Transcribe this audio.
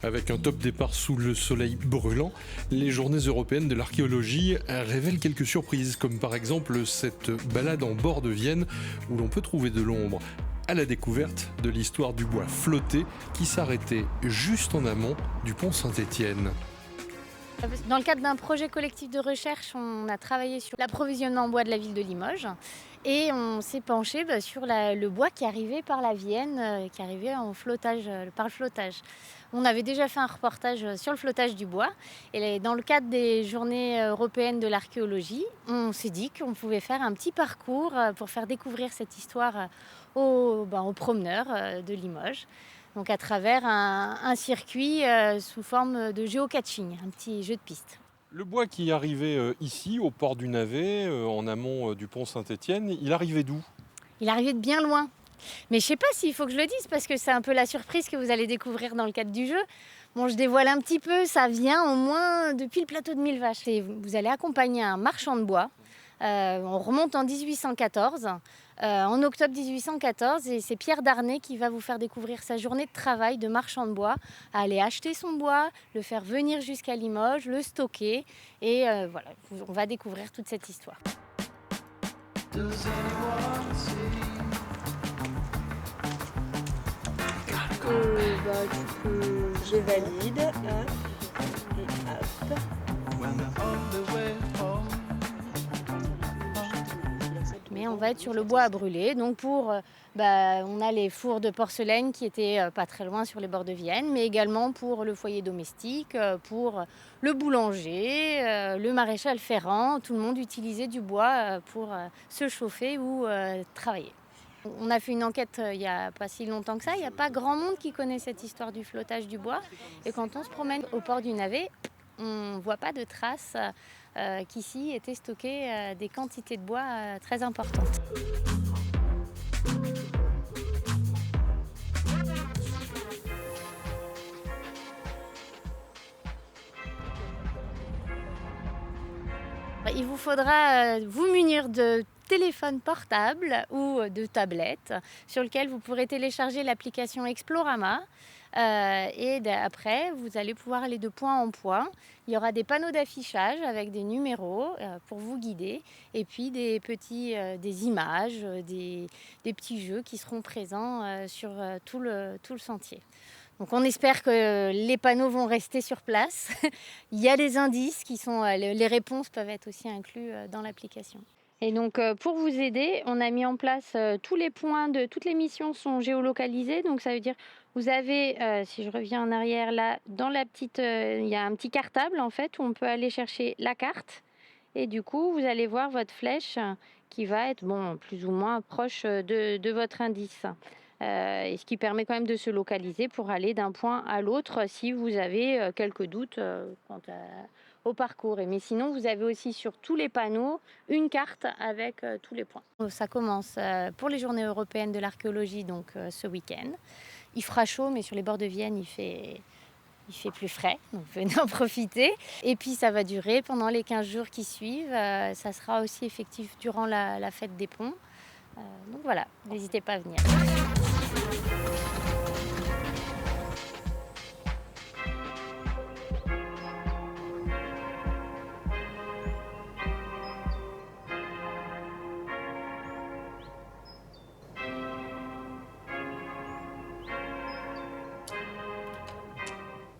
Avec un top départ sous le soleil brûlant, les journées européennes de l'archéologie révèlent quelques surprises, comme par exemple cette balade en bord de Vienne où l'on peut trouver de l'ombre, à la découverte de l'histoire du bois flotté qui s'arrêtait juste en amont du pont Saint-Étienne. Dans le cadre d'un projet collectif de recherche, on a travaillé sur l'approvisionnement en bois de la ville de Limoges et on s'est penché sur le bois qui arrivait par la Vienne, qui arrivait en flottage, par le flottage. On avait déjà fait un reportage sur le flottage du bois et dans le cadre des journées européennes de l'archéologie, on s'est dit qu'on pouvait faire un petit parcours pour faire découvrir cette histoire aux promeneurs de Limoges. Donc à travers un circuit sous forme de géocaching, un petit jeu de piste. Le bois qui arrivait ici, au port du Navet, en amont du pont Saint-Étienne, il arrivait d'où ? Il arrivait de bien loin. Mais je ne sais pas s'il faut que je le dise parce que c'est un peu la surprise que vous allez découvrir dans le cadre du jeu. Bon, je dévoile un petit peu, ça vient au moins depuis le plateau de Mille Vaches. Et vous allez accompagner un marchand de bois. On remonte en 1814, en octobre 1814, et c'est Pierre Darnay qui va vous faire découvrir sa journée de travail de marchand de bois, à aller acheter son bois, le faire venir jusqu'à Limoges, le stocker, et voilà, on va découvrir toute cette histoire. Je valide, hop, et hop. Mais on va être sur le bois à brûler, donc on a les fours de porcelaine qui étaient pas très loin sur les bords de Vienne, mais également pour le foyer domestique, pour le boulanger, le maréchal ferrant, tout le monde utilisait du bois pour se chauffer ou travailler. On a fait une enquête il n'y a pas si longtemps que ça, il n'y a pas grand monde qui connaît cette histoire du flottage du bois, et quand on se promène au port du Navet, on ne voit pas de traces qu'ici étaient stockées des quantités de bois très importantes. Il vous faudra vous munir de téléphone portable ou de tablette sur lequel vous pourrez télécharger l'application Explorama. Et après, vous allez pouvoir aller de point en point. Il y aura des panneaux d'affichage avec des numéros pour vous guider, et puis des images, des petits jeux qui seront présents sur tout le sentier. Donc on espère que les panneaux vont rester sur place. Il y a des indices qui sont, les réponses peuvent être aussi inclus dans l'application. Et donc pour vous aider, on a mis en place tous les points de toutes les missions sont géolocalisées. Donc ça veut dire vous avez, si je reviens en arrière là, dans la petite, il y a un petit cartable en fait où on peut aller chercher la carte. Et du coup, vous allez voir votre flèche qui va être plus ou moins proche de votre indice. Et ce qui permet quand même de se localiser pour aller d'un point à l'autre si vous avez quelques doutes quant au parcours. Mais sinon, vous avez aussi sur tous les panneaux une carte avec tous les points. Ça commence pour les journées européennes de l'archéologie, donc ce week-end. Il fera chaud, mais sur les bords de Vienne, il fait plus frais, donc venez en profiter. Et puis ça va durer pendant les 15 jours qui suivent. Ça sera aussi effectif durant la fête des ponts. Donc voilà, n'hésitez pas à venir.